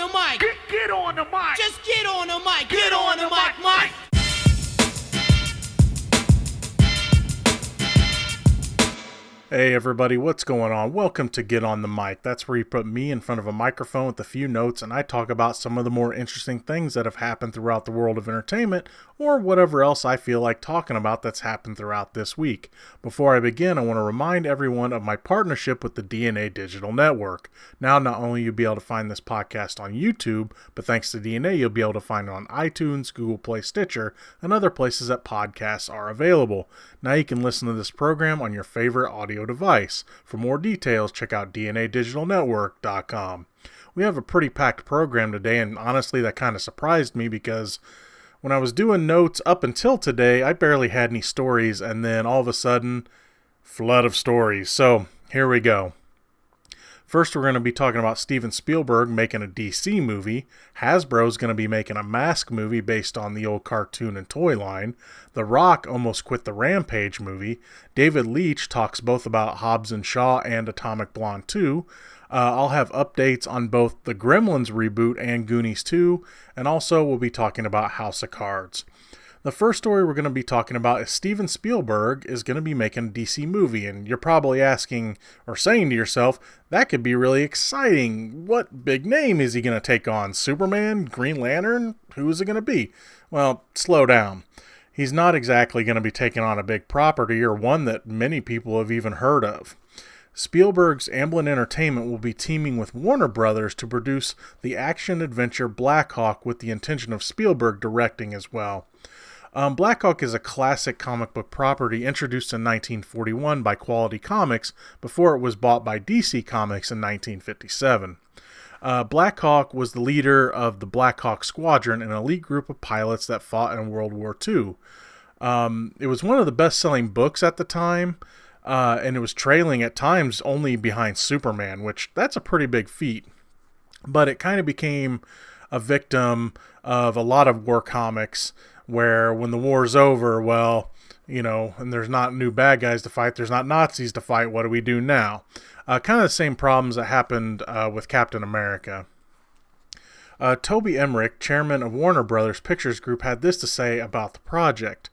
the mic. Get on the mic. Just get on the mic. Get on the mic, Mike. Hey everybody, what's going on? Welcome to Get on the Mic. That's where you put me in front of a microphone with a few notes and I talk about some of the more interesting things that have happened throughout the world of entertainment or whatever else I feel like talking about that's happened throughout this week. Before I begin, I want to remind everyone of my partnership with the DNA Digital Network. Now, not only you'll be able to find this podcast on YouTube, but thanks to DNA, you'll be able to find it on iTunes, Google Play, Stitcher, and other places that podcasts are available. Now you can listen to this program on your favorite audio device. For more details, check out DNADigitalNetwork.com. We have a pretty packed program today, and honestly that kind of surprised me because when I was doing notes up until today, I barely had any stories, and then all of a sudden, flood of stories. So here we go. First, we're going to be talking about Steven Spielberg making a DC movie. Hasbro's going to be making a M.A.S.K movie based on the old cartoon and toy line. The Rock almost quit the Rampage movie. David Leitch talks both about Hobbs and Shaw and Atomic Blonde 2. I'll have updates on both the Gremlins reboot and Goonies 2. And also, we'll be talking about House of Cards. The first story we're going to be talking about is Steven Spielberg is going to be making a DC movie, and you're probably asking or saying to yourself, that could be really exciting. What big name is he going to take on? Superman? Green Lantern? Who is it going to be? Well, slow down. He's not exactly going to be taking on a big property or one that many people have even heard of. Spielberg's Amblin Entertainment will be teaming with Warner Brothers to produce the action-adventure Black Hawk with the intention of Spielberg directing as well. Black Hawk is a classic comic book property introduced in 1941 by Quality Comics before it was bought by DC Comics in 1957. Black Hawk was the leader of the Black Hawk Squadron, an elite group of pilots that fought in World War II. It was one of the best-selling books at the time, and it was trailing at times only behind Superman, which that's a pretty big feat. But it kind of became a victim of a lot of war comics where when the war's over, well, you know, and there's not new bad guys to fight, there's not Nazis to fight, what do we do now? Kind of the same problems that happened with Captain America. Toby Emmerich, chairman of Warner Brothers Pictures Group, had this to say about the project.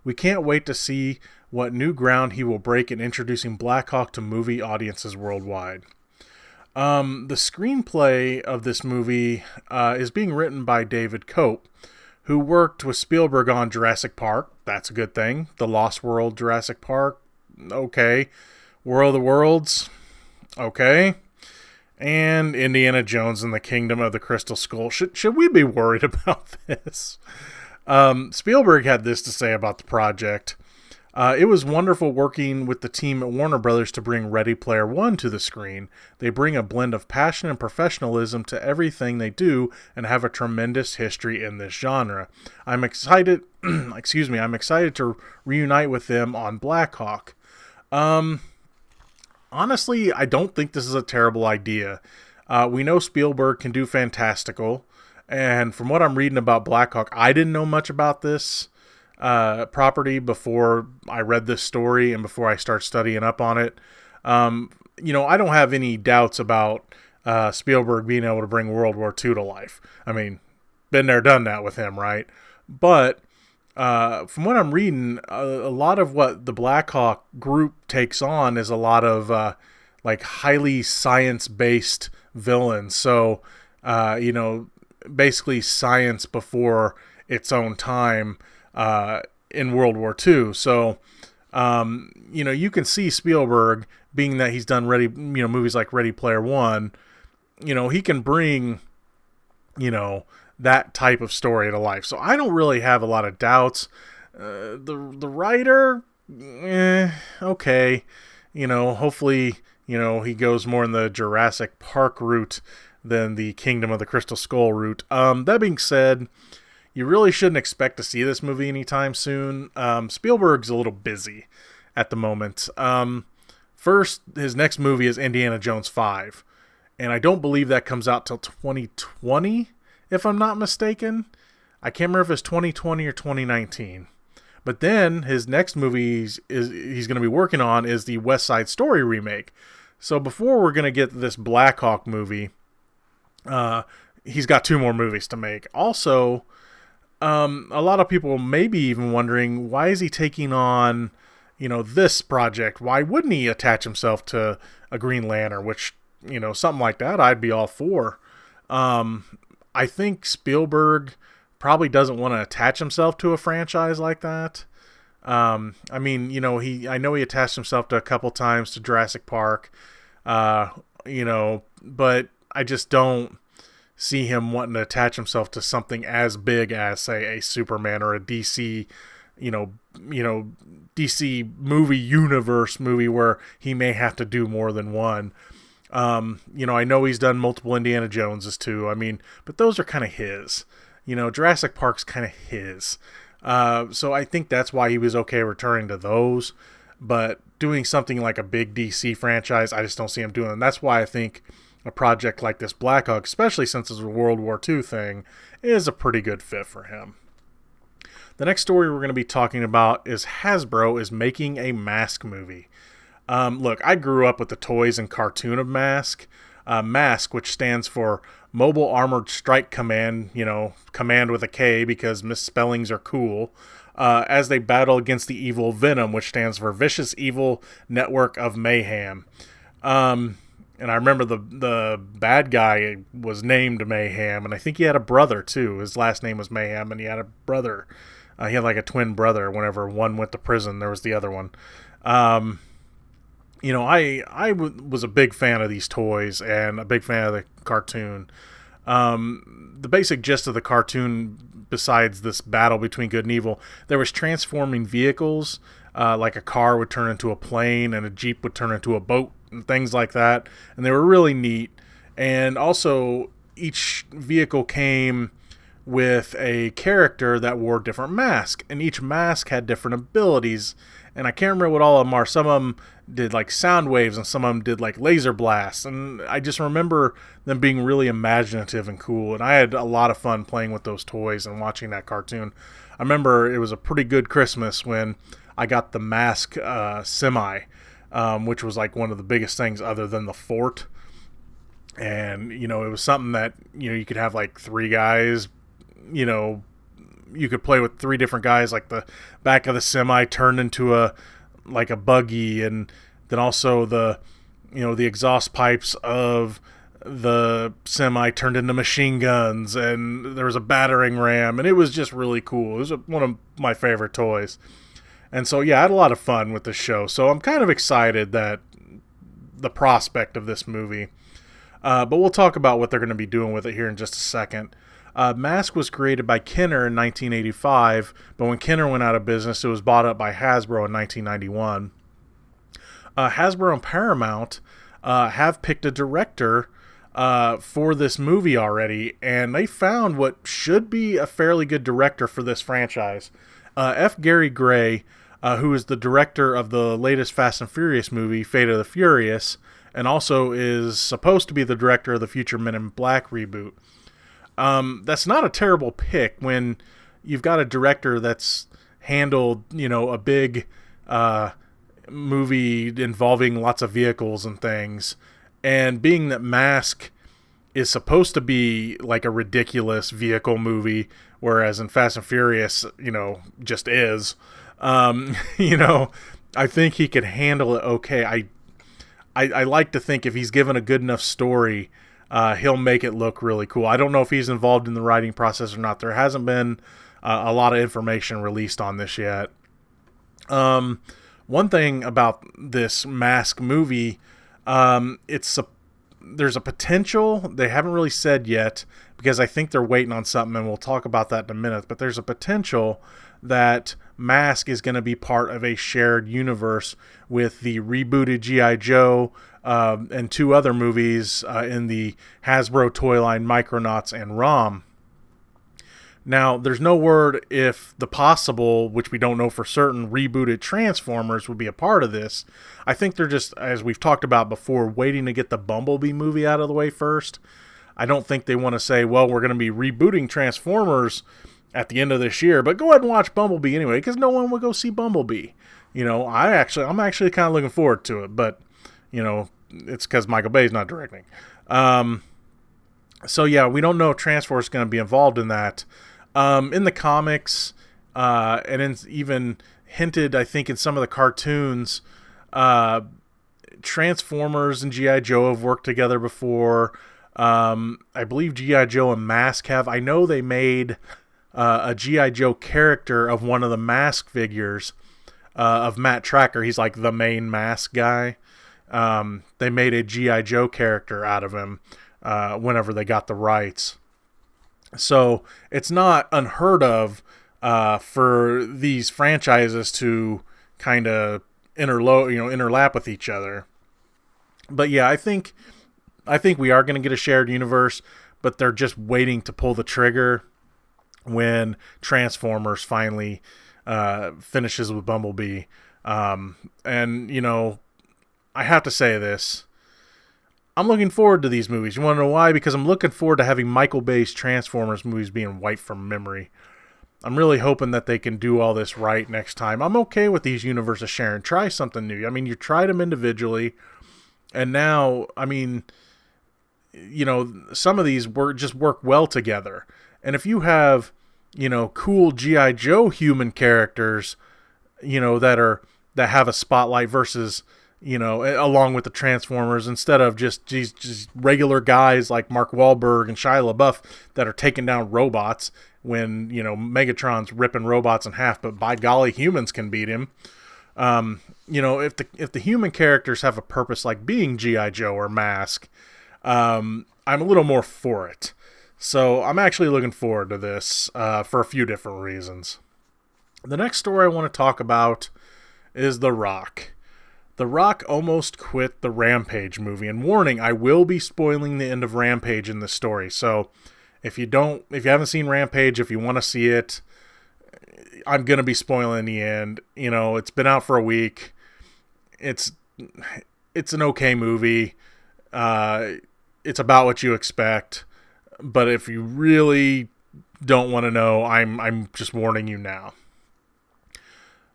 We can't wait to see what new ground he will break in introducing Black Hawk to movie audiences worldwide. The screenplay of this movie is being written by David Cope, who worked with Spielberg on Jurassic Park. That's a good thing. The Lost World Jurassic Park. Okay. War of the Worlds. Okay. And Indiana Jones and the Kingdom of the Crystal Skull. Should we be worried about this? Spielberg had this to say about the project. It was wonderful working with the team at Warner Brothers to bring Ready Player One to the screen. They bring a blend of passion and professionalism to everything they do and have a tremendous history in this genre. I'm excited, I'm excited to reunite with them on Black Hawk. Honestly, I don't think this is a terrible idea. We know Spielberg can do fantastical, and from what I'm reading about Black Hawk, I didn't know much about this property before I read this story and before I start studying up on it. You know, I don't have any doubts about Spielberg being able to bring World War II to life. I mean, been there, done that with him, right? But from what I'm reading, a lot of what the Black Hawk group takes on is a lot of like highly science-based villains. So, you know, basically science before its own time in World War II. So, you know, you can see Spielberg, being that he's done movies like Ready Player One, you know, he can bring, you know, that type of story to life. So I don't really have a lot of doubts. The writer, okay. You know, hopefully, you know, he goes more in the Jurassic Park route than the Kingdom of the Crystal Skull route. That being said, you really shouldn't expect to see this movie anytime soon. Spielberg's a little busy at the moment. First, his next movie is Indiana Jones 5. And I don't believe that comes out till 2020, if I'm not mistaken. I can't remember if it's 2020 or 2019. But then his next movie he's going to be working on is the West Side Story remake. So before we're going to get this Black Hawk movie, he's got 2 more movies to make. Also, a lot of people may be even wondering, why is he taking on, this project? Why wouldn't he attach himself to a Green Lantern, which, something like that I'd be all for. I think Spielberg probably doesn't want to attach himself to a franchise like that. I know he attached himself to a couple times to Jurassic Park, but I just don't see him wanting to attach himself to something as big as, say, a Superman or a DC, DC movie universe movie where he may have to do more than one. I know he's done multiple Indiana Joneses too. But those are kind of his. Jurassic Park's kind of his. So I think that's why he was okay returning to those. But doing something like a big DC franchise, I just don't see him doing. And that's why I think a project like this Black Hawk, especially since it's a World War II thing, is a pretty good fit for him. The next story we're going to be talking about is Hasbro is making a M.A.S.K movie. Look, I grew up with the toys and cartoon of M.A.S.K. M.A.S.K, which stands for Mobile Armored Strike Command, command with a K because misspellings are cool, as they battle against the evil Venom, which stands for Vicious Evil Network of Mayhem. And I remember the bad guy was named Mayhem, and I think he had a brother too. His last name was Mayhem, and he had a brother. He had like a twin brother. Whenever one went to prison, there was the other one. I was a big fan of these toys and a big fan of the cartoon. The basic gist of the cartoon, besides this battle between good and evil, there was transforming vehicles, like a car would turn into a plane and a Jeep would turn into a boat and things like that. And they were really neat. And also, each vehicle came with a character that wore different masks, and each mask had different abilities. And I can't remember what all of them are. Some of them did like sound waves, and some of them did like laser blasts. And I just remember them being really imaginative and cool. And I had a lot of fun playing with those toys and watching that cartoon. I remember it was a pretty good Christmas when I got the M.A.S.K semi, which was like one of the biggest things other than the fort. And, it was something that, you could have like 3 guys, you could play with 3 different guys, like the back of the semi turned into a buggy, and then also the exhaust pipes of the semi turned into machine guns, and there was a battering ram, and it was just really cool. It was one of my favorite toys. And so, yeah, I had a lot of fun with this show. So I'm kind of excited that the prospect of this movie. But we'll talk about what they're going to be doing with it here in just a second. M.A.S.K was created by Kenner in 1985, but when Kenner went out of business, it was bought up by Hasbro in 1991. Hasbro and Paramount have picked a director for this movie already, and they found what should be a fairly good director for this franchise. F. Gary Gray, who is the director of the latest Fast and Furious movie, Fate of the Furious, and also is supposed to be the director of the future Men in Black reboot. That's not a terrible pick when you've got a director that's handled, a big movie involving lots of vehicles and things. And being that M.A.S.K is supposed to be like a ridiculous vehicle movie, whereas in Fast and Furious, just is. I think he could handle it okay. I like to think if he's given a good enough story, he'll make it look really cool. I don't know if he's involved in the writing process or not. There hasn't been a lot of information released on this yet. One thing about this M.A.S.K movie, there's a potential, they haven't really said yet, because I think they're waiting on something, and we'll talk about that in a minute, but there's a potential that M.A.S.K is going to be part of a shared universe with the rebooted G.I. Joe and 2 other movies in the Hasbro toy line, Micronauts and ROM. Now, there's no word if the possible, which we don't know for certain, rebooted Transformers would be a part of this. I think they're just, as we've talked about before, waiting to get the Bumblebee movie out of the way first. I don't think they want to say, well, we're going to be rebooting Transformers at the end of this year, but go ahead and watch Bumblebee anyway, because no one will go see Bumblebee. I'm actually kind of looking forward to it, but, it's because Michael Bay's not directing. So yeah, we don't know if Transformers is going to be involved in that. In the comics, even hinted, I think, in some of the cartoons, Transformers and G.I. Joe have worked together before. I believe G.I. Joe and M.A.S.K have. I know they made a G.I. Joe character of one of the M.A.S.K figures of Matt Tracker. He's like the main M.A.S.K guy. They made a G.I. Joe character out of him whenever they got the rights. So it's not unheard of for these franchises to kind of interlap with each other. But yeah, I think we are going to get a shared universe, but they're just waiting to pull the trigger when Transformers finally finishes with Bumblebee. And, you know, I have to say this. I'm looking forward to these movies. You want to know why? Because I'm looking forward to having Michael Bay's Transformers movies being wiped from memory. I'm really hoping that they can do all this right next time. I'm okay with these universes sharing. Try something new. I mean, you tried them individually, and now, I mean, you know, some of these work well together. And if you have, you know, cool G.I. Joe human characters, you know, that have a spotlight versus, you know, along with the Transformers, instead of just regular guys like Mark Wahlberg and Shia LaBeouf that are taking down robots when, you know, Megatron's ripping robots in half, but by golly, humans can beat him. You know, if the human characters have a purpose like being G.I. Joe or M.A.S.K, I'm a little more for it. So I'm actually looking forward to this for a few different reasons. The next story I want to talk about is The Rock. The Rock almost quit the Rampage movie. And warning, I will be spoiling the end of Rampage in this story. So if you haven't seen Rampage, if you want to see it, I'm going to be spoiling the end. You know, it's been out for a week. It's an okay movie. It's about what you expect. But if you really don't want to know, I'm just warning you now.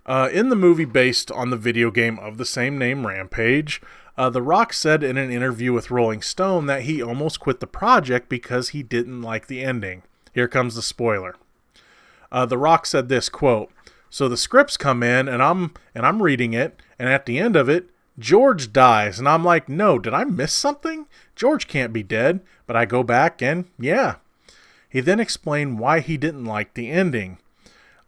In the movie based on the video game of the same name, Rampage, The Rock said in an interview with Rolling Stone that he almost quit the project because he didn't like the ending. Here comes the spoiler. The Rock said this, quote, "So the scripts come in and I'm reading it, and at the end of it, George dies, and I'm like, no, did I miss something? George can't be dead." But I go back and yeah. He then explained why he didn't like the ending.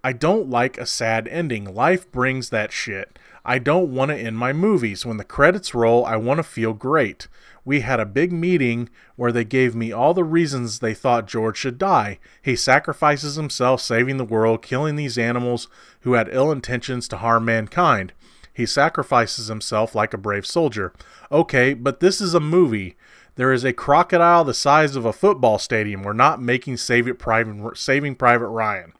"I don't like a sad ending. Life brings that shit. I don't want to end my movies. When the credits roll, I want to feel great. We had a big meeting where they gave me all the reasons they thought George should die. He sacrifices himself, saving the world, killing these animals who had ill intentions to harm mankind. He sacrifices himself like a brave soldier. Okay, but this is a movie. There is a crocodile the size of a football stadium. We're not making Saving Private Ryan."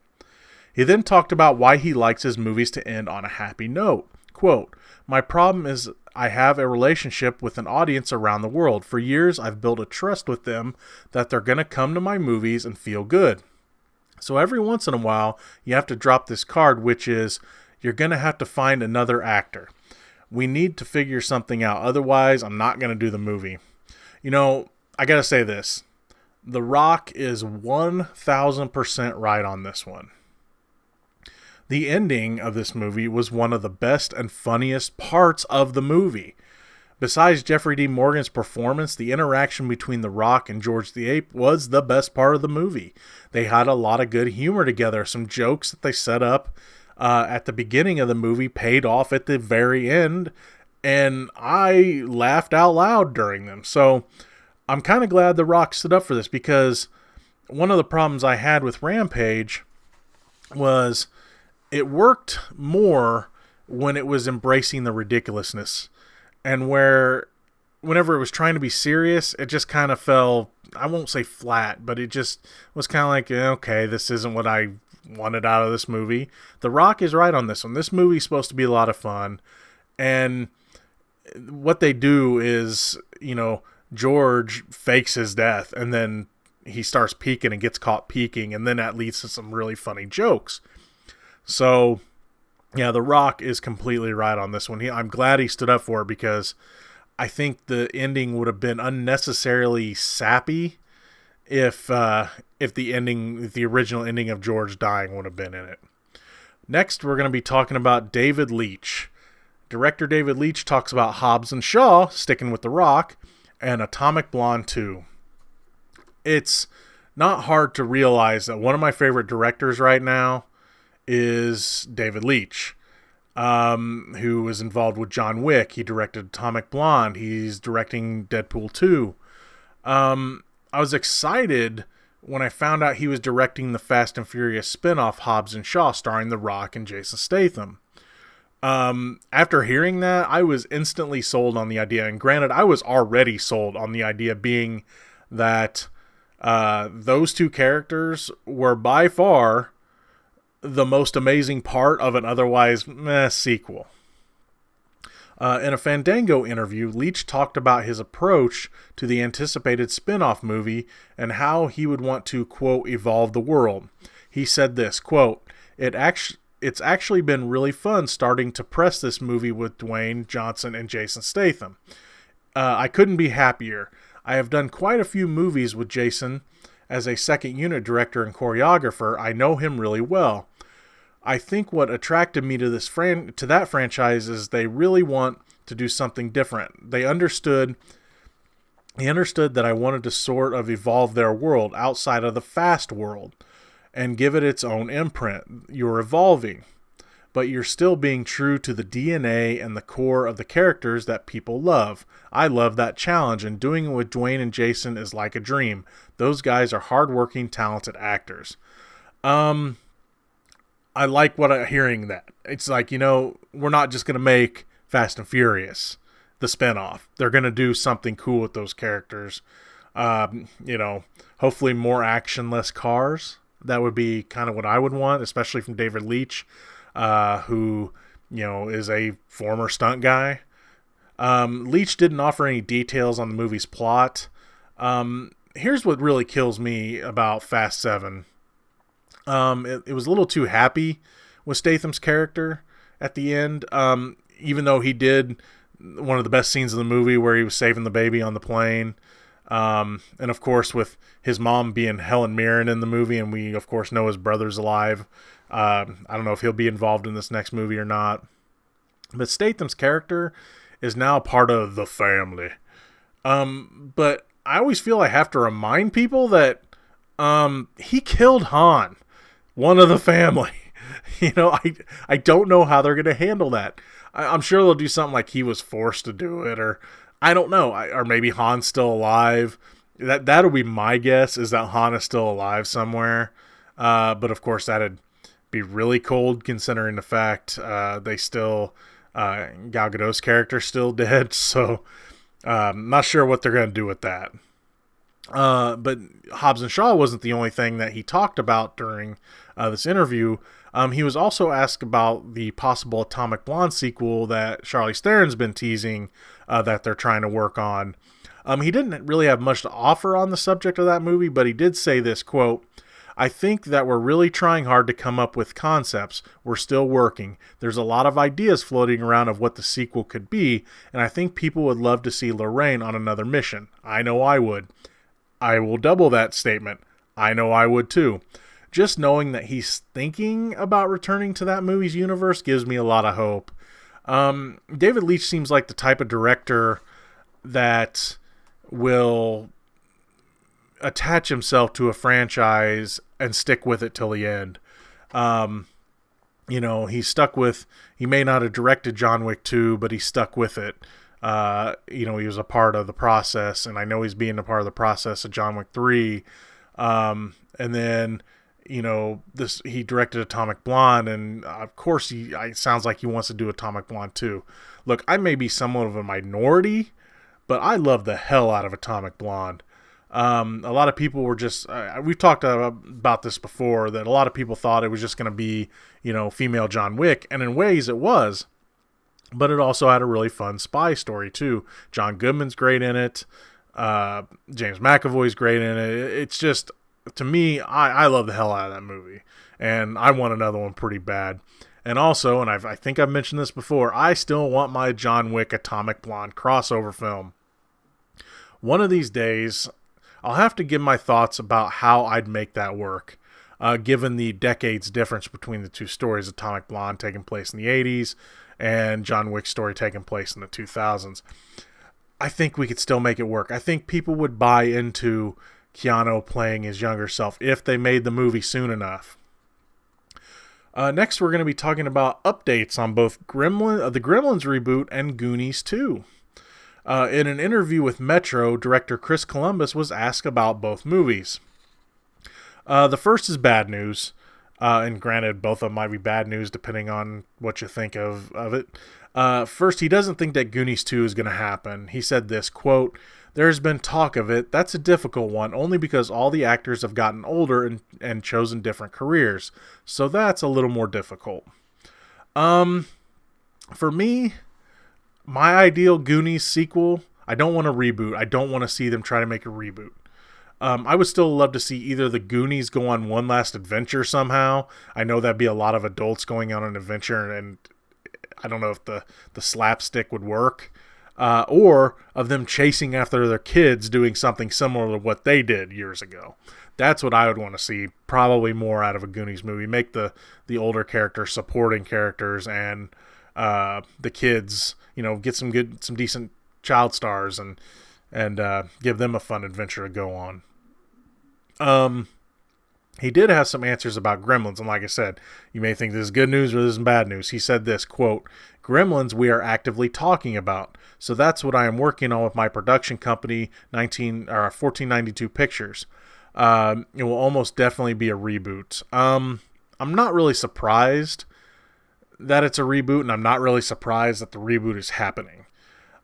He then talked about why he likes his movies to end on a happy note. Quote, "My problem is I have a relationship with an audience around the world. For years, I've built a trust with them that they're going to come to my movies and feel good. So every once in a while, you have to drop this card, which is you're going to have to find another actor. We need to figure something out. Otherwise, I'm not going to do the movie." You know, I got to say this. The Rock is 1,000% right on this one. The ending of this movie was one of the best and funniest parts of the movie. Besides Jeffrey D. Morgan's performance, the interaction between The Rock and George the Ape was the best part of the movie. They had a lot of good humor together. Some jokes that they set up at the beginning of the movie paid off at the very end, and I laughed out loud during them. So I'm kind of glad The Rock stood up for this, because one of the problems I had with Rampage was it worked more when it was embracing the ridiculousness, and whenever it was trying to be serious, it just kind of fell, I won't say flat, but it just was kind of like, okay, this isn't what I wanted out of this movie. The Rock is right on this one. This movie's supposed to be a lot of fun, and what they do is, you know, George fakes his death, and then he starts peeking and gets caught peeking, and then that leads to some really funny jokes. So, yeah, The Rock is completely right on this one. I'm glad he stood up for it, because I think the ending would have been unnecessarily sappy if the original ending of George dying would have been in it. Next, we're going to be talking about David Leitch. Director David Leitch talks about Hobbs and Shaw, sticking with The Rock, and Atomic Blonde 2. It's not hard to realize that one of my favorite directors right now is David Leitch, who was involved with John Wick. He directed Atomic Blonde. He's directing Deadpool 2. I was excited when I found out he was directing the Fast and Furious spinoff Hobbs and Shaw, starring The Rock and Jason Statham. After hearing that, I was instantly sold on the idea. And granted, I was already sold on the idea, being that those two characters were by far the most amazing part of an otherwise meh sequel. In a Fandango interview, Leitch talked about his approach to the anticipated spin-off movie and how he would want to, quote, evolve the world. He said this, quote, It's actually been really fun starting to press this movie with Dwayne Johnson and Jason Statham. I couldn't be happier. I have done quite a few movies with Jason as a second unit director and choreographer. I know him really well. I think what attracted me to that franchise is they really want to do something different. He understood that I wanted to sort of evolve their world outside of the fast world and give it its own imprint. You're evolving, but you're still being true to the DNA and the core of the characters that people love. I love that challenge, and doing it with Dwayne and Jason is like a dream. Those guys are hardworking, talented actors. I like hearing that. It's like, we're not just going to make Fast and Furious the spinoff. They're going to do something cool with those characters. Hopefully more action, less cars. That would be kind of what I would want, especially from David Leitch, who, is a former stunt guy. Leitch didn't offer any details on the movie's plot. Here's what really kills me about Fast 7. It was a little too happy with Statham's character at the end, even though he did one of the best scenes of the movie where he was saving the baby on the plane. And of course, with his mom being Helen Mirren in the movie, and we of course know his brother's alive. I don't know if he'll be involved in this next movie or not. But Statham's character is now part of the family. But I always feel I have to remind people that he killed Han, one of the family. I don't know how they're going to handle that. I'm sure they'll do something like he was forced to do it, or I don't know, or maybe Han's still alive. That'll be my guess, is that Han is still alive somewhere. But of course, that'd be really cold considering the fact they still Gal Gadot's character's still dead. So not sure what they're going to do with that. But Hobbs and Shaw wasn't the only thing that he talked about during this interview. He was also asked about the possible Atomic Blonde sequel that Charlize Theron's been teasing that they're trying to work on. He didn't really have much to offer on the subject of that movie, but he did say this, quote, I think that we're really trying hard to come up with concepts. We're still working. There's a lot of ideas floating around of what the sequel could be, and I think people would love to see Lorraine on another mission. I know I would. I will double that statement. I know I would too. Just knowing that he's thinking about returning to that movie's universe gives me a lot of hope. David Leitch seems like the type of director that will attach himself to a franchise and stick with it till the end. He's stuck with, he may not have directed John Wick 2, but he stuck with it. He was a part of the process, and I know he's being a part of the process of John Wick 3. And then, he directed Atomic Blonde, and of course it sounds like he wants to do Atomic Blonde 2. Look, I may be somewhat of a minority, but I love the hell out of Atomic Blonde. A lot of people were just, we've talked about this before, that a lot of people thought it was just going to be, female John Wick, and in ways it was. But it also had a really fun spy story, too. John Goodman's great in it. James McAvoy's great in it. It's just, to me, I love the hell out of that movie. And I want another one pretty bad. And also, and I think I've mentioned this before, I still want my John Wick Atomic Blonde crossover film. One of these days, I'll have to give my thoughts about how I'd make that work, given the decades difference between the two stories, Atomic Blonde taking place in the 80s and John Wick's story taking place in the 2000s. I think we could still make it work. I think people would buy into Keanu playing his younger self if they made the movie soon enough. Next, we're going to be talking about updates on both the Gremlins reboot and Goonies 2. In an interview with Metro, director Chris Columbus was asked about both movies. The first is bad news, and granted, both of them might be bad news depending on what you think of it. First, he doesn't think that Goonies 2 is going to happen. He said this, quote, "There's been talk of it. That's a difficult one, only because all the actors have gotten older and chosen different careers. So that's a little more difficult." For me, my ideal Goonies sequel, I don't want a reboot. I don't want to see them try to make a reboot. I would still love to see either the Goonies go on one last adventure somehow. I know that'd be a lot of adults going on an adventure, and I don't know if the slapstick would work. Or of them chasing after their kids doing something similar to what they did years ago. That's what I would want to see, probably more out of a Goonies movie. Make the older characters supporting characters, and the kids, get some decent child stars and give them a fun adventure to go on. He did have some answers about Gremlins, and like I said, you may think this is good news or this is bad news. He said this, quote, "Gremlins we are actively talking about, so that's what I am working on with my production company, 1492 Pictures. It will almost definitely be a reboot." I'm not really surprised that it's a reboot, and I'm not really surprised that the reboot is happening.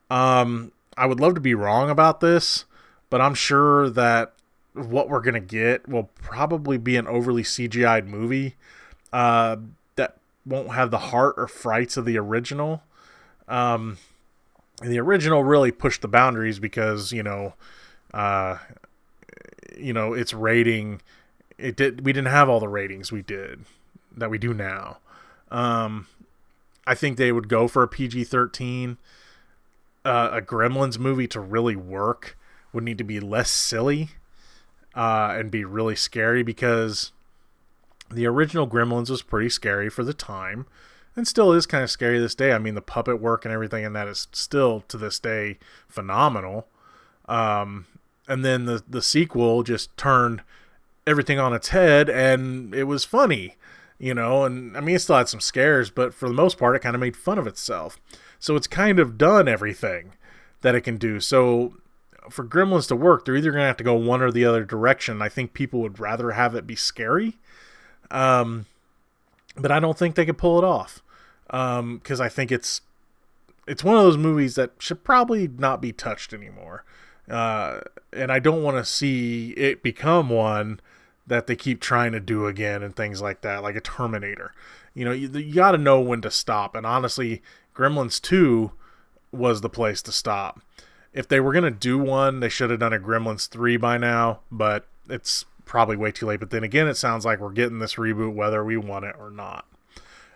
I would love to be wrong about this, but I'm sure that what we're going to get will probably be an overly CGI'd movie that won't have the heart or frights of the original. The original really pushed the boundaries because, its rating, we didn't have all the ratings we do now. I think they would go for a PG-13. A Gremlins movie to really work would need to be less silly and be really scary, because the original Gremlins was pretty scary for the time and still is kind of scary to this day. I mean, the puppet work and everything in that is still to this day phenomenal. And then the sequel just turned everything on its head, and it was funny, and I mean, it still had some scares, but for the most part, it kind of made fun of itself. So it's kind of done everything that it can do. So for Gremlins to work, they're either going to have to go one or the other direction. I think people would rather have it be scary. But I don't think they could pull it off. Because I think it's one of those movies that should probably not be touched anymore. And I don't want to see it become one that they keep trying to do again and things like that, like a Terminator. You got to know when to stop. And honestly, Gremlins 2 was the place to stop. If they were going to do one, they should have done a Gremlins 3 by now, but it's probably way too late. But then again, it sounds like we're getting this reboot whether we want it or not.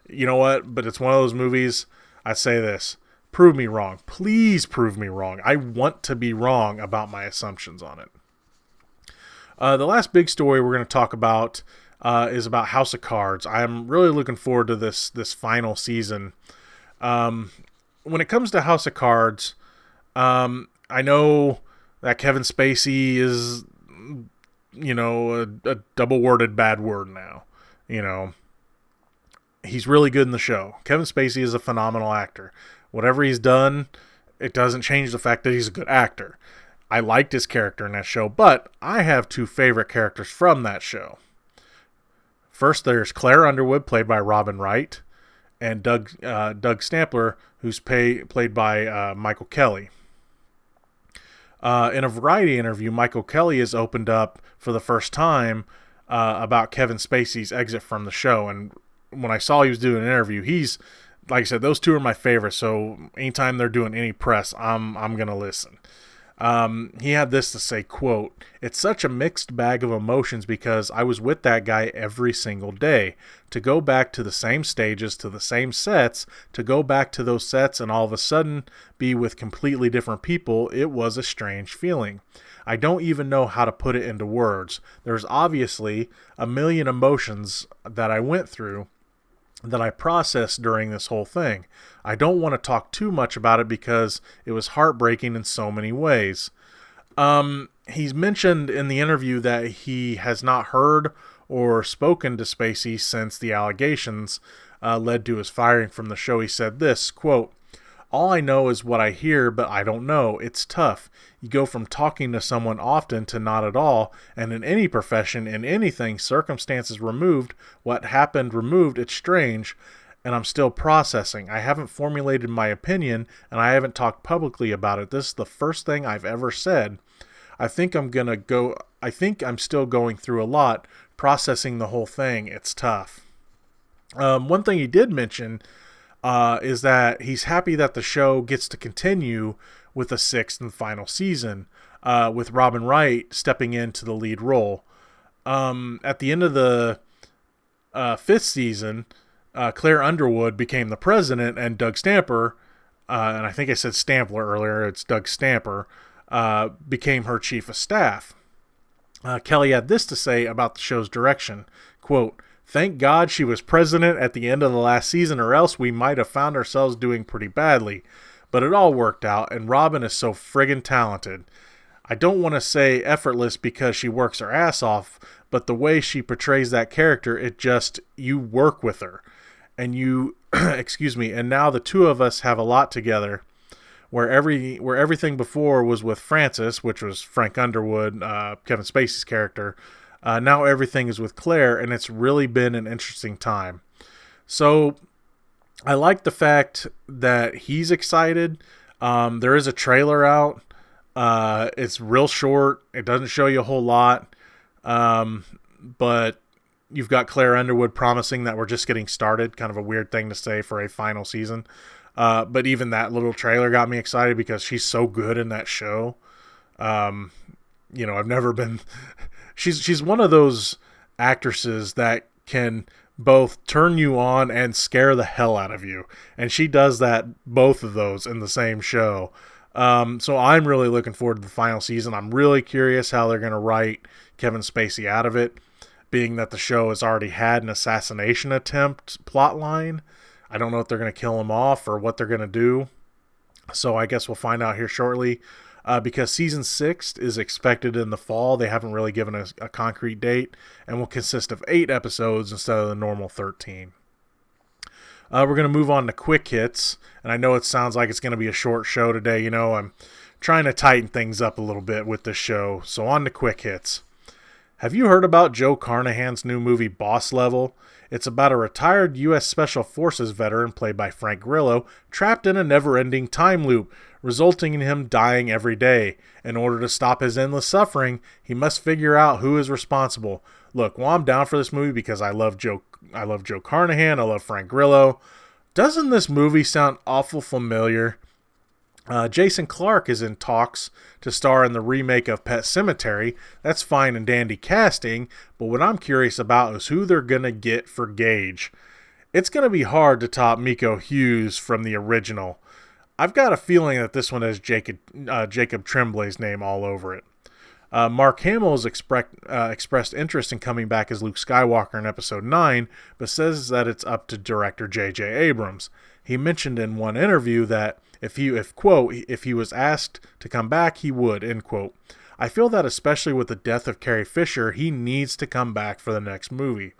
You know what? But it's one of those movies, I say this, prove me wrong. Please prove me wrong. I want to be wrong about my assumptions on it. The last big story we're going to talk about is about House of Cards. I'm really looking forward to this final season. When it comes to House of Cards, I know that Kevin Spacey is, a double-worded bad word now. He's really good in the show. Kevin Spacey is a phenomenal actor. Whatever he's done, it doesn't change the fact that he's a good actor. I liked his character in that show, but I have two favorite characters from that show. First, there's Claire Underwood, played by Robin Wright, and Doug Stampler, who's played by Michael Kelly. In a Variety interview, Michael Kelly has opened up for the first time about Kevin Spacey's exit from the show. And when I saw he was doing an interview, he's, like I said, those two are my favorites. So anytime they're doing any press, I'm going to listen. He had this to say, quote, "It's such a mixed bag of emotions because I was with that guy every single day. To go back to the same stages, to the same sets, to go back to those sets and all of a sudden be with completely different people, it was a strange feeling. I don't even know how to put it into words. There's obviously a million emotions that I went through that I processed during this whole thing. I don't want to talk too much about it because it was heartbreaking in so many ways." He's mentioned in the interview that he has not heard or spoken to Spacey since the allegations led to his firing from the show. He said this, quote, "All I know is what I hear, but I don't know. It's tough. You go from talking to someone often to not at all, and in any profession, in anything, circumstances removed, what happened removed, it's strange, and I'm still processing. I haven't formulated my opinion, and I haven't talked publicly about it. This is the first thing I've ever said. I think I'm still going through a lot, processing the whole thing. It's tough." One thing he did mention is that he's happy that the show gets to continue with a sixth and final season, with Robin Wright stepping into the lead role. At the end of the fifth season, Claire Underwood became the president, and Doug Stamper, and I think I said Stampler earlier, it's Doug Stamper, became her chief of staff. Kelly had this to say about the show's direction, quote, "Thank God she was president at the end of the last season, or else we might have found ourselves doing pretty badly. But it all worked out, and Robin is so friggin' talented. I don't want to say effortless because she works her ass off, but the way she portrays that character, you work with her. And you, excuse me, and now the two of us have a lot together. Where everything before was with Francis, which was Frank Underwood, Kevin Spacey's character, now everything is with Claire, and it's really been an interesting time." So I like the fact that he's excited. There is a trailer out. It's real short. It doesn't show you a whole lot. But you've got Claire Underwood promising that we're just getting started. Kind of a weird thing to say for a final season. But even that little trailer got me excited because she's so good in that show. I've never been... She's one of those actresses that can both turn you on and scare the hell out of you. And she does both of those in the same show. So I'm really looking forward to the final season. I'm really curious how they're going to write Kevin Spacey out of it, being that the show has already had an assassination attempt plotline. I don't know if they're going to kill him off or what they're going to do. So I guess we'll find out here shortly. Because season 6 is expected in the fall. They haven't really given us a concrete date, and will consist of 8 episodes instead of the normal 13. We're going to move on to quick hits, and I know it sounds like it's going to be a short show today. I'm trying to tighten things up a little bit with this show, so on to quick hits. Have you heard about Joe Carnahan's new movie Boss Level? It's about a retired U.S. Special Forces veteran played by Frank Grillo trapped in a never-ending time loop, resulting in him dying every day. In order to stop his endless suffering, he must figure out who is responsible. Look, I'm down for this movie because I love Joe Carnahan, I love Frank Grillo. Doesn't this movie sound awful familiar? Jason Clarke is in talks to star in the remake of Pet Sematary. That's fine and dandy casting, but what I'm curious about is who they're going to get for Gage. It's going to be hard to top Miko Hughes from the original. I've got a feeling that this one has Jacob Tremblay's name all over it. Mark Hamill has expressed interest in coming back as Luke Skywalker in Episode 9, but says that it's up to director J.J. Abrams. He mentioned in one interview that if he was asked to come back, he would, end quote. I feel that especially with the death of Carrie Fisher, he needs to come back for the next movie.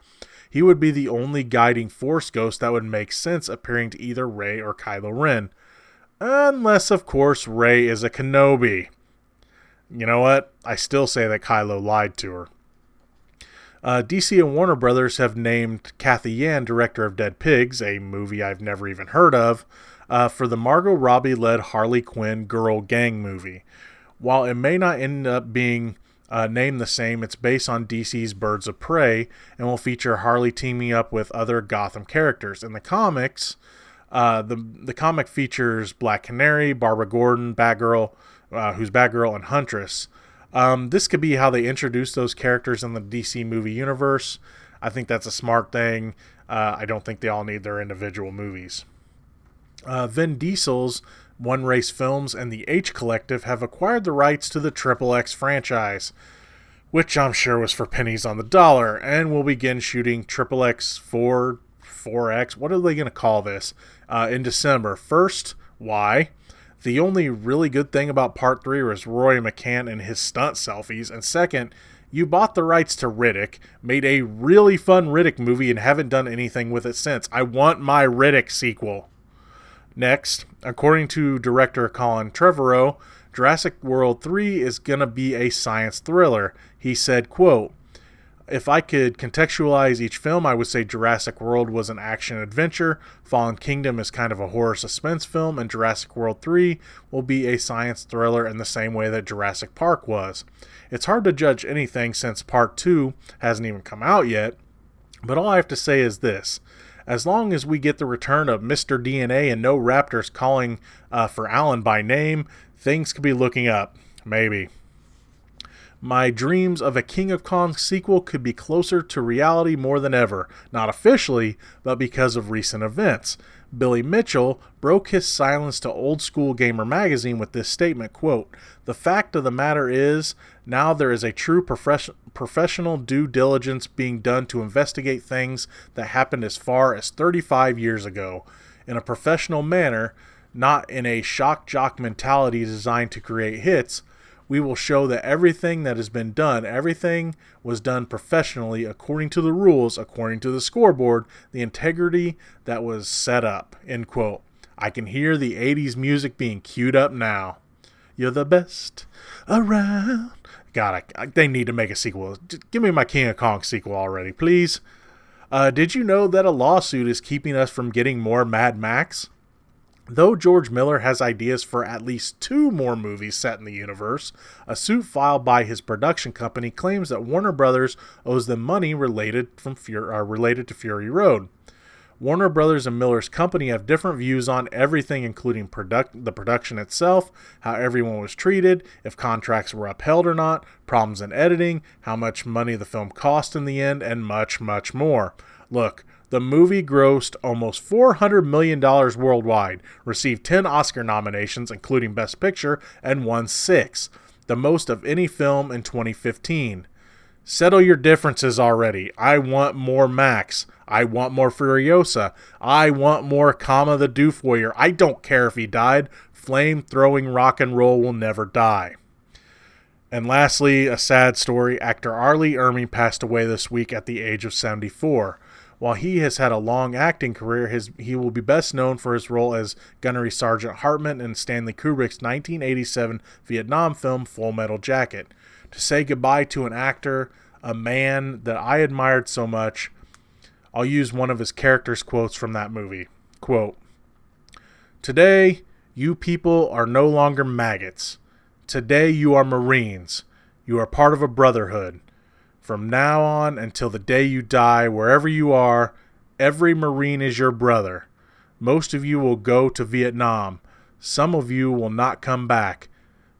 He would be the only guiding Force ghost that would make sense appearing to either Rey or Kylo Ren. Unless, of course, Rey is a Kenobi. You know what? I still say that Kylo lied to her. DC and Warner Brothers have named Kathy Yan director of Dead Pigs, a movie I've never even heard of, for the Margot Robbie-led Harley Quinn Girl Gang movie. While it may not end up being named the same, it's based on DC's Birds of Prey and will feature Harley teaming up with other Gotham characters. In the comics, the comic features Black Canary, Barbara Gordon, Batgirl, who's Batgirl and Huntress. This could be how they introduce those characters in the DC movie universe. I think that's a smart thing. I don't think they all need their individual movies. Vin Diesel's One Race Films and the H Collective have acquired the rights to the XXX franchise, which I'm sure was for pennies on the dollar, and will begin shooting XXX 4X, what are they going to call this, in December. First, why? The only really good thing about Part 3 was Roy McCann and his stunt selfies, and second, you bought the rights to Riddick, made a really fun Riddick movie, and haven't done anything with it since. I want my Riddick sequel. Next, according to director Colin Trevorrow, Jurassic World 3 is going to be a science thriller. He said, quote, "If I could contextualize each film, I would say Jurassic World was an action-adventure, Fallen Kingdom is kind of a horror suspense film, and Jurassic World 3 will be a science thriller in the same way that Jurassic Park was. It's hard to judge anything since Part 2 hasn't even come out yet, but all I have to say is this. As long as we get the return of Mr. DNA and no raptors calling for Alan by name, things could be looking up. Maybe. My dreams of a King of Kong sequel could be closer to reality more than ever, not officially, but because of recent events." Billy Mitchell broke his silence to Old School Gamer magazine with this statement, quote, "The fact of the matter is, now there is a true professional due diligence being done to investigate things that happened as far as 35 years ago, in a professional manner, not in a shock jock mentality designed to create hits. We will show that everything that has been done, everything was done professionally according to the rules, according to the scoreboard, the integrity that was set up," end quote. I can hear the 80s music being queued up now. You're the best around. God, they need to make a sequel. Just give me my King of Kong sequel already, please. Did you know that a lawsuit is keeping us from getting more Mad Max? Though George Miller has ideas for at least 2 more movies set in the universe, a suit filed by his production company claims that Warner Brothers owes them money related to Fury Road. Warner Brothers and Miller's company have different views on everything, including the production itself, how everyone was treated, if contracts were upheld or not, problems in editing, how much money the film cost in the end, and much, much more. Look, the movie grossed almost $400 million worldwide, received 10 Oscar nominations, including Best Picture, and won 6, the most of any film in 2015. Settle your differences already. I want more Max. I want more Furiosa. I want more Kama the Doof Warrior. I don't care if he died. Flame-throwing rock and roll will never die. And lastly, a sad story. Actor R. Lee Ermey passed away this week at the age of 74. While he has had a long acting career, he will be best known for his role as Gunnery Sergeant Hartman in Stanley Kubrick's 1987 Vietnam film Full Metal Jacket. To say goodbye to an actor, a man that I admired so much, I'll use one of his character's quotes from that movie. Quote, "Today, you people are no longer maggots. Today, you are Marines. You are part of a brotherhood. From now on until the day you die, wherever you are, every Marine is your brother. Most of you will go to Vietnam. Some of you will not come back.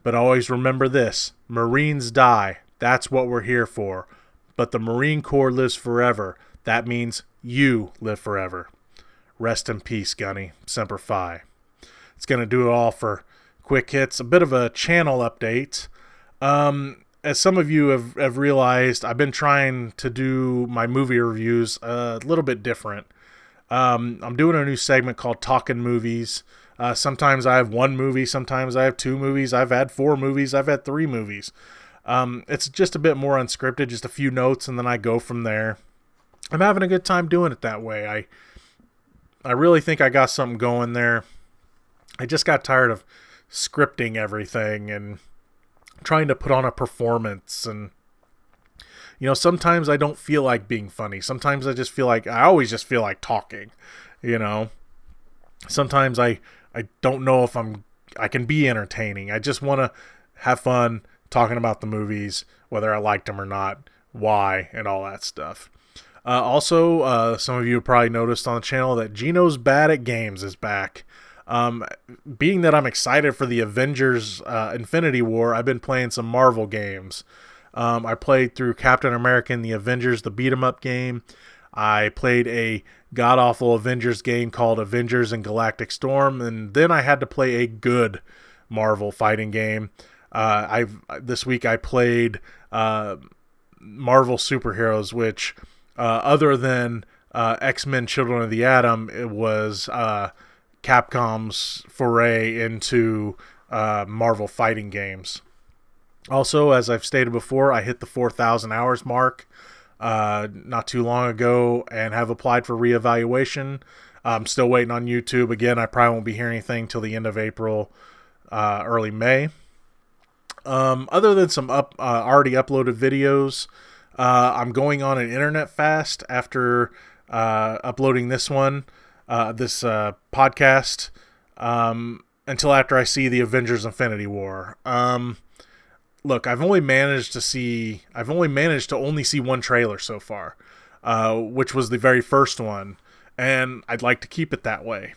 But always remember this, Marines die. That's what we're here for. But the Marine Corps lives forever. That means you live forever. Rest in peace, Gunny. Semper Fi." It's going to do it all for quick hits. A bit of a channel update. As some of you have realized, I've been trying to do my movie reviews a little bit different. I'm doing a new segment called Talkin' Movies. Sometimes I have 1 movie, sometimes I have 2 movies. I've had 4 movies, I've had 3 movies. It's just a bit more unscripted, just a few notes, and then I go from there. I'm having a good time doing it that way. I really think I got something going there. I just got tired of scripting everything and trying to put on a performance, and sometimes I don't feel like being funny. Sometimes I always just feel like talking, Sometimes I don't know if I can be entertaining. I just want to have fun talking about the movies, whether I liked them or not, why, and all that stuff. Also, some of you have probably noticed on the channel that Gino's Bad at Games is back. Being that I'm excited for the Avengers Infinity War, I've been playing some Marvel games. I played through Captain America and the Avengers, the beat-em-up game. I played a god-awful Avengers game called Avengers and Galactic Storm, and then I had to play a good Marvel fighting game. This week I played Marvel Superheroes, which other than X-Men Children of the Atom, it was Capcom's foray into Marvel fighting games. Also, as I've stated before, I hit the 4,000 hours mark not too long ago and have applied for reevaluation. I'm still waiting on YouTube. Again, I probably won't be hearing anything till the end of April, early May. Other than some already uploaded videos, I'm going on an internet fast after uploading this one, this podcast, until after I see the Avengers Infinity War. Look, I've only managed to only see one trailer so far, which was the very first one, and I'd like to keep it that way.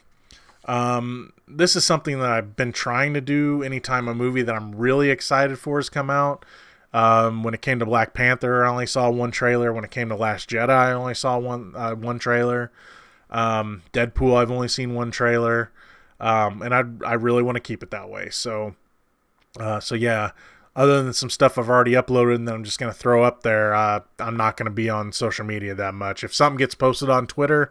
This is something that I've been trying to do anytime a movie that I'm really excited for has come out. When it came to Black Panther, I only saw one trailer. When it came to Last Jedi, I only saw one trailer. Deadpool, I've only seen one trailer. And I really want to keep it that way. So yeah. Other than some stuff I've already uploaded and that I'm just going to throw up there, I'm not going to be on social media that much. If something gets posted on Twitter,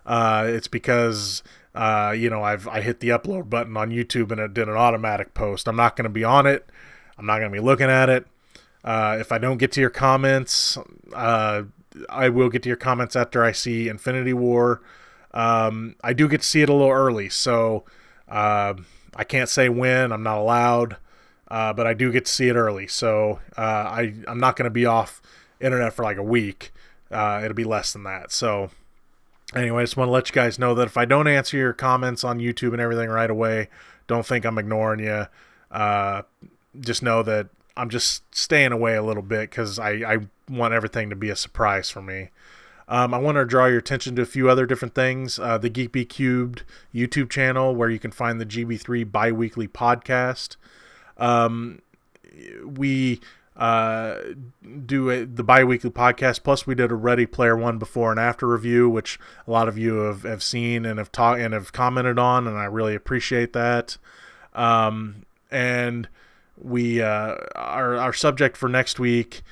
it's because I hit the upload button on YouTube and it did an automatic post. I'm not going to be on it. I'm not going to be looking at it. If I don't get to your comments, I will get to your comments after I see Infinity War. I do get to see it a little early, so I can't say when. I'm not allowed. But I do get to see it early, so I'm not going to be off internet for like a week. It'll be less than that. So anyway, I just want to let you guys know that if I don't answer your comments on YouTube and everything right away, don't think I'm ignoring you. Just know that I'm just staying away a little bit because I want everything to be a surprise for me. I want to draw your attention to a few other different things. The Geek Be Cubed YouTube channel, where you can find the GB3 bi-weekly podcast. We do the bi-weekly podcast, plus we did a Ready Player One before and after review, which a lot of you have seen and have commented on, and I really appreciate that. And we our subject for next week,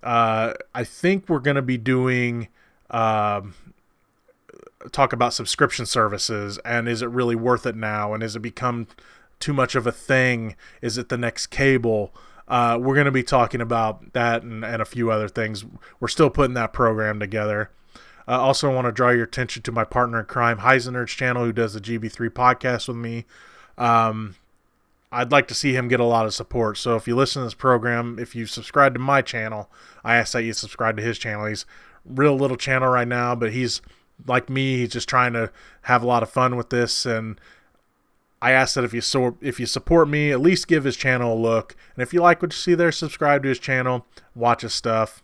I think we're going to be doing talk about subscription services, and is it really worth it now, and has it become too much of a thing? Is it the next cable? We're going to be talking about that and a few other things. We're still putting that program together. Also, I want to draw your attention to my partner in crime, Heisenerd's channel, who does the GB3 podcast with me. I'd like to see him get a lot of support. So if you listen to this program, if you subscribe to my channel, I ask that you subscribe to his channel. He's real little channel right now, but he's like me. He's just trying to have a lot of fun with this, and I ask that if you support me, at least give his channel a look. And if you like what you see there, subscribe to his channel, watch his stuff.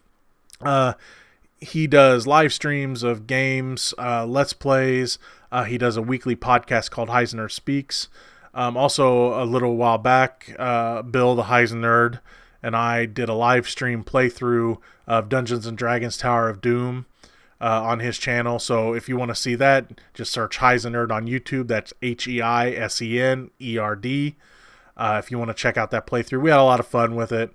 He does live streams of games, Let's Plays. He does a weekly podcast called Heisenerd Speaks. Also, a little while back, Bill the Heisenerd and I did a live stream playthrough of Dungeons & Dragons Tower of Doom on his channel. So if you want to see that, just search Heisenerd on YouTube. That's Heisenerd. If you want to check out that playthrough, we had a lot of fun with it.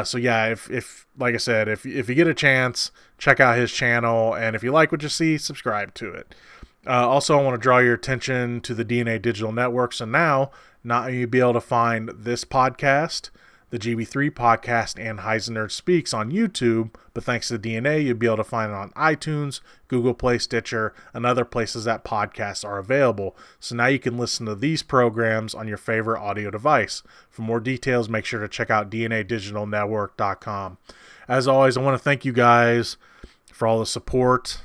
So yeah, if like I said, if you get a chance, check out his channel, and if you like what you see, subscribe to it. Also, I want to draw your attention to the DNA Digital Network. So now you'll be able to find this podcast, the GB3 podcast, and Heisenerd Speaks on YouTube, but thanks to DNA, you'll be able to find it on iTunes, Google Play, Stitcher, and other places that podcasts are available. So now you can listen to these programs on your favorite audio device. For more details, make sure to check out DNADigitalNetwork.com. As always, I want to thank you guys for all the support.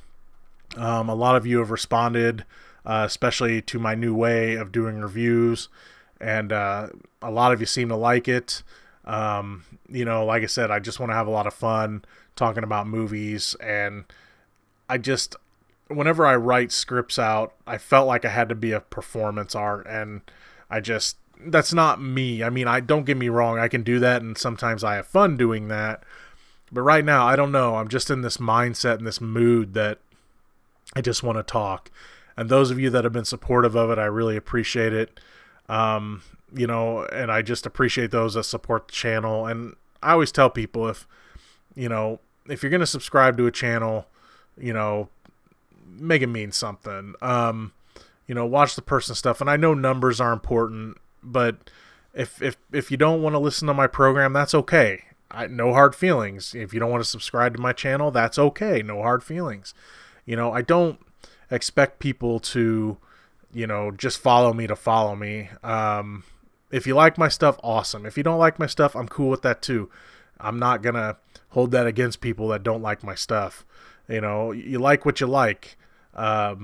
A lot of you have responded, especially to my new way of doing reviews, and a lot of you seem to like it. Like I said, I just want to have a lot of fun talking about movies, and whenever I write scripts out, I felt like I had to be a performance art, and that's not me. I mean, don't get me wrong, I can do that, and sometimes I have fun doing that. But right now, I don't know. I'm just in this mindset and this mood that I just want to talk. And those of you that have been supportive of it, I really appreciate it. And I just appreciate those that support the channel. And I always tell people, if you're going to subscribe to a channel, make it mean something. Watch the person's stuff. And I know numbers are important, but if you don't want to listen to my program, that's okay. No hard feelings. If you don't want to subscribe to my channel, that's okay. No hard feelings. I don't expect people to, just follow me to follow me. If you like my stuff, awesome. If you don't like my stuff, I'm cool with that too. I'm not going to hold that against people that don't like my stuff. You like what you like. I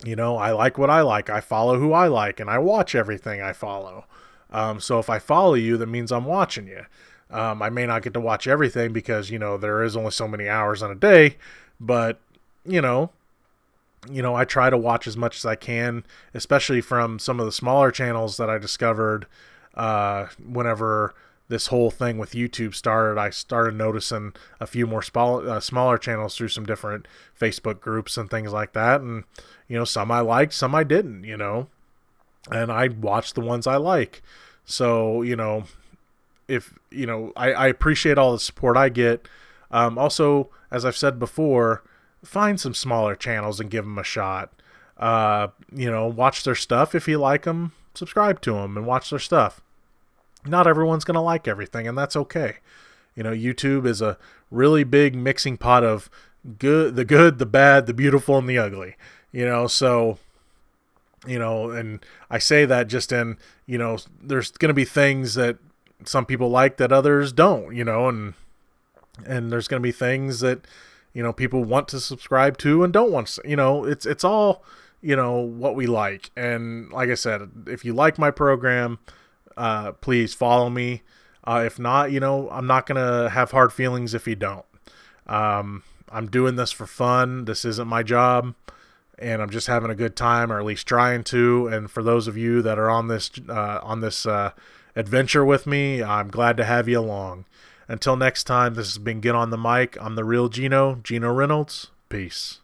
like what I like. I follow who I like, and I watch everything I follow. So if I follow you, that means I'm watching you. I may not get to watch everything because, there is only so many hours in a day, but, I try to watch as much as I can, especially from some of the smaller channels that I discovered whenever this whole thing with YouTube started. I started noticing a few more smaller channels through some different Facebook groups and things like that. And, some I liked, some I didn't, and I watched the ones I like. So, I appreciate all the support I get. Also, as I've said before, find some smaller channels and give them a shot. Watch their stuff. If you like them, subscribe to them and watch their stuff. Not everyone's going to like everything, and that's okay. YouTube is a really big mixing pot of the good, the bad, the beautiful, and the ugly. So, and I say that just in, there's going to be things that some people like that others don't, and there's going to be things that, people want to subscribe to and don't want to, it's all, what we like. And like I said, if you like my program, please follow me. If not, I'm not going to have hard feelings if you don't. I'm doing this for fun. This isn't my job, and I'm just having a good time, or at least trying to. And for those of you that are on this adventure with me, I'm glad to have you along. Until next time, this has been Get on the Mic. I'm the Reel Geno Reynolds. Peace.